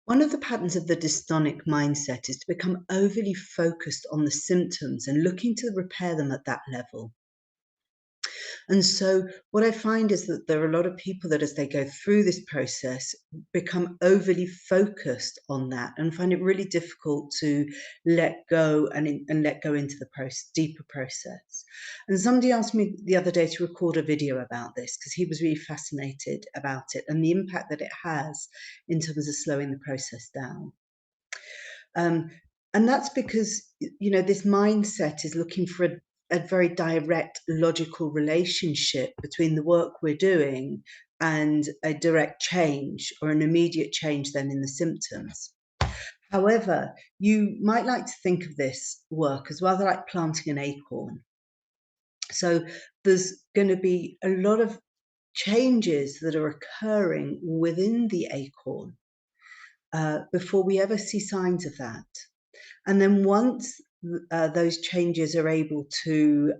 One of the patterns of the dystonic mindset is to become overly focused on the symptoms and looking to repair them at that level. And so what I find is that there are a lot of people that as they go through this process become overly focused on that and find it really difficult to let go and let go into the deeper process. And somebody asked me the other day to record a video about this because he was really fascinated about it and the impact that it has in terms of slowing the process down. Um, and that's because, this mindset is looking for a very direct, logical relationship between the work we're doing and a direct change or an immediate change then in the symptoms. However, you might like to think of this work as rather like planting an acorn. So there's going to be a lot of changes that are occurring within the acorn before we ever see signs of that. And then once those changes are able to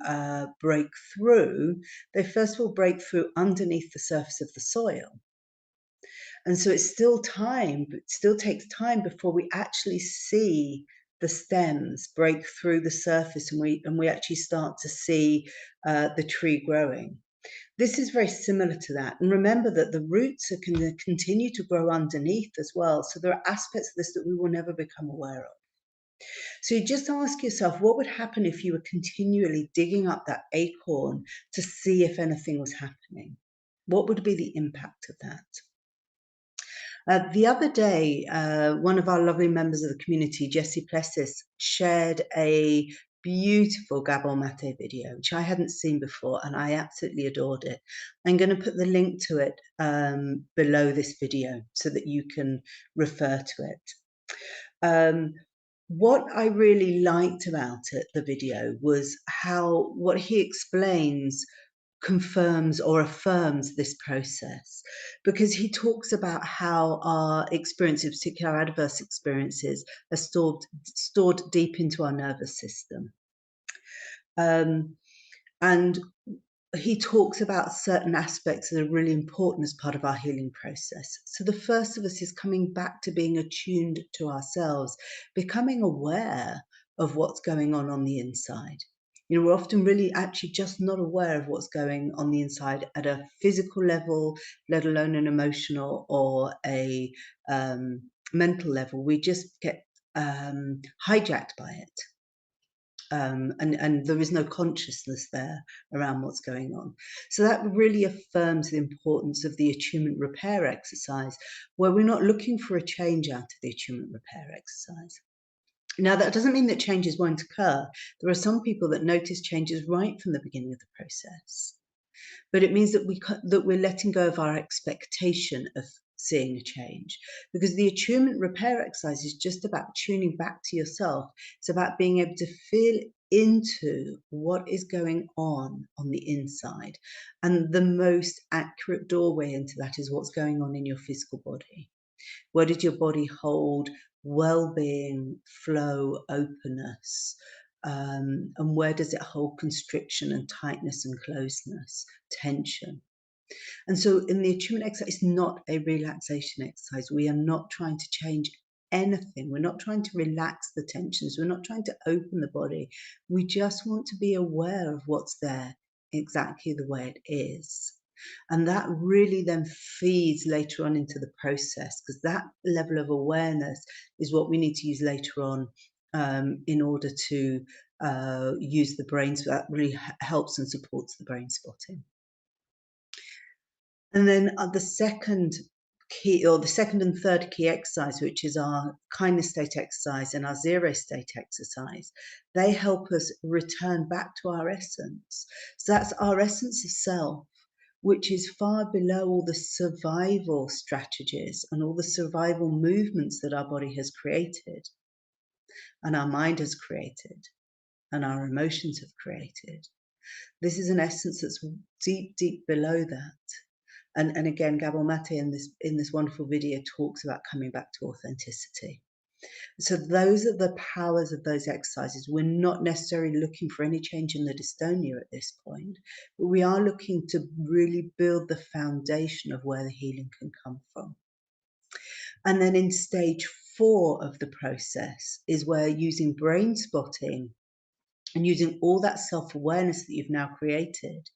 break through, they first of all break through underneath the surface of the soil. And so it's still time, but it still takes time before we actually see the stems break through the surface and we actually start to see the tree growing. This is very similar to that. And remember that the roots are going to continue to grow underneath as well. So there are aspects of this that we will never become aware of. So you just ask yourself, what would happen if you were continually digging up that acorn to see if anything was happening? What would be the impact of that? The other day, one of our lovely members of the community, Jessie Plessis, shared a beautiful Gabon Mate video, which I hadn't seen before, and I absolutely adored it. I'm going to put the link to it below this video so that you can refer to it. What I really liked about it, the video, was how what he explains confirms or affirms this process, because he talks about how our experiences, particularly our adverse experiences, are stored deep into our nervous system. And he talks about certain aspects that are really important as part of our healing process. So the first of us is coming back to being attuned to ourselves, becoming aware of what's going on the inside. We're often really actually just not aware of what's going on the inside at a physical level, let alone an emotional or a mental level. We just get hijacked by it. And there is no consciousness there around what's going on. So that really affirms the importance of the attunement repair exercise, where we're not looking for a change out of the attunement repair exercise. Now, that doesn't mean that changes won't occur. There are some people that notice changes right from the beginning of the process. But it means that we're letting go of our expectation of seeing a change, because the attunement repair exercise is just about tuning back to yourself. It's about being able to feel into what is going on the inside, and the most accurate doorway into that is what's going on in your physical body. Where did your body hold well-being, flow, openness? And where does it hold constriction and tightness and closeness, tension? And so in the attunement exercise, it's not a relaxation exercise. We are not trying to change anything. We're not trying to relax the tensions. We're not trying to open the body. We just want to be aware of what's there exactly the way it is. And that really then feeds later on into the process, because that level of awareness is what we need to use later on in order to use the brain. So that really helps and supports the brain spotting. And then the second and third key exercise, which is our kindness state exercise and our zero state exercise, they help us return back to our essence. So that's our essence of self, which is far below all the survival strategies and all the survival movements that our body has created, and our mind has created, and our emotions have created. This is an essence that's deep, deep below that. And again, Gabor Mate in this wonderful video talks about coming back to authenticity. So those are the powers of those exercises. We're not necessarily looking for any change in the dystonia at this point, but we are looking to really build the foundation of where the healing can come from. And then in stage 4 of the process is where using brain spotting and using all that self-awareness that you've now created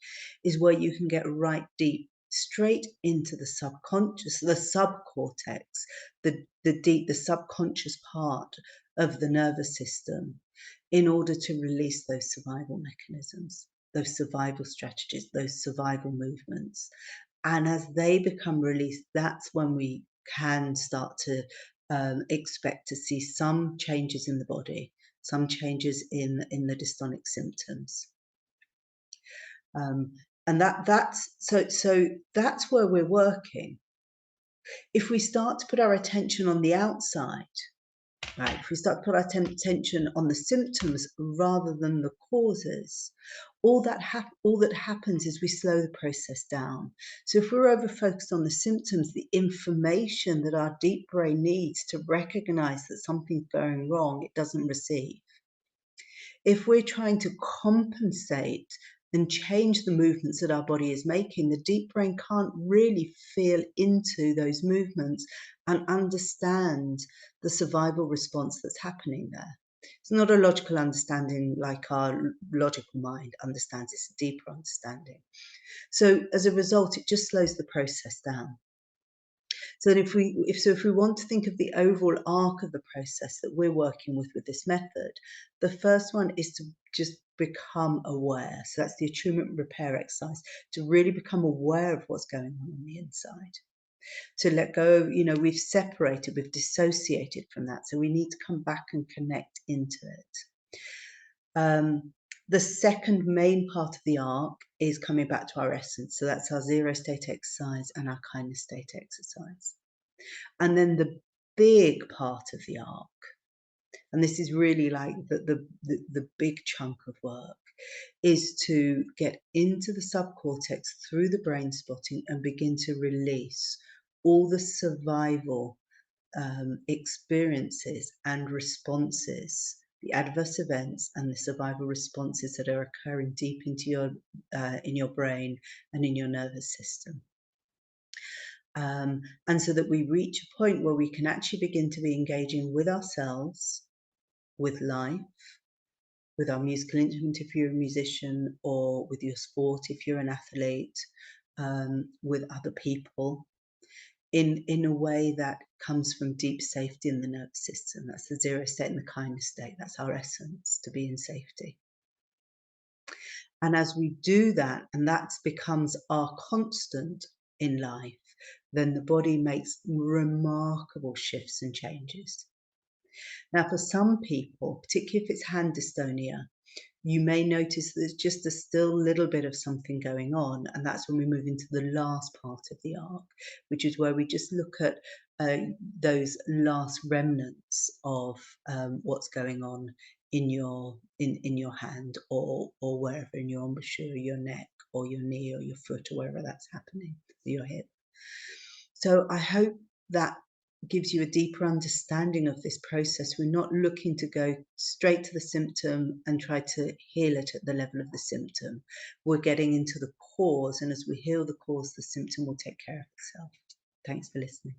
is where you can get right deep straight into the subconscious, the subcortex, the subconscious part of the nervous system, in order to release those survival mechanisms, those survival strategies, those survival movements. And as they become released, that's when we can start to expect to see some changes in the body, some changes in the dystonic symptoms. And that's where we're working. If we start to put our attention on the outside, right, if we start to put our attention on the symptoms rather than the causes, all that happens is we slow the process down. So if we're over focused on the symptoms, the information that our deep brain needs to recognize that something's going wrong, it doesn't receive. If we're trying to compensate and change the movements that our body is making, the deep brain can't really feel into those movements and understand the survival response that's happening there. It's not a logical understanding like our logical mind understands, it's a deeper understanding. So as a result, it just slows the process down. So that if we want to think of the overall arc of the process that we're working with this method, the first one is to just become aware. So that's the attunement repair exercise, to really become aware of what's going on the inside. To let go, we've separated, we've dissociated from that. So we need to come back and connect into it. The second main part of the arc is coming back to our essence. So that's our zero state exercise and our kindness state exercise. And then the big part of the arc, and this is really like the big chunk of work, is to get into the subcortex through the brain spotting and begin to release all the survival experiences and responses, the adverse events and the survival responses that are occurring deep into your in your brain and in your nervous system. And so that we reach a point where we can actually begin to be engaging with ourselves, with life, with our musical instrument if you're a musician, or with your sport if you're an athlete, with other people, in a way that comes from deep safety in the nervous system. That's the zero state and the kindness state. That's our essence, to be in safety. And as we do that, and that becomes our constant in life, then the body makes remarkable shifts and changes. Now, for some people, particularly if it's hand dystonia, you may notice there's just a still little bit of something going on, and that's when we move into the last part of the arc, which is where we just look at those last remnants of what's going on in your hand, or wherever in your embouchure, your neck, or your knee, or your foot, or wherever that's happening, your hip. So I hope that gives you a deeper understanding of this process. We're not looking to go straight to the symptom and try to heal it at the level of the symptom. We're getting into the cause, and as we heal the cause, the symptom will take care of itself. Thanks for listening.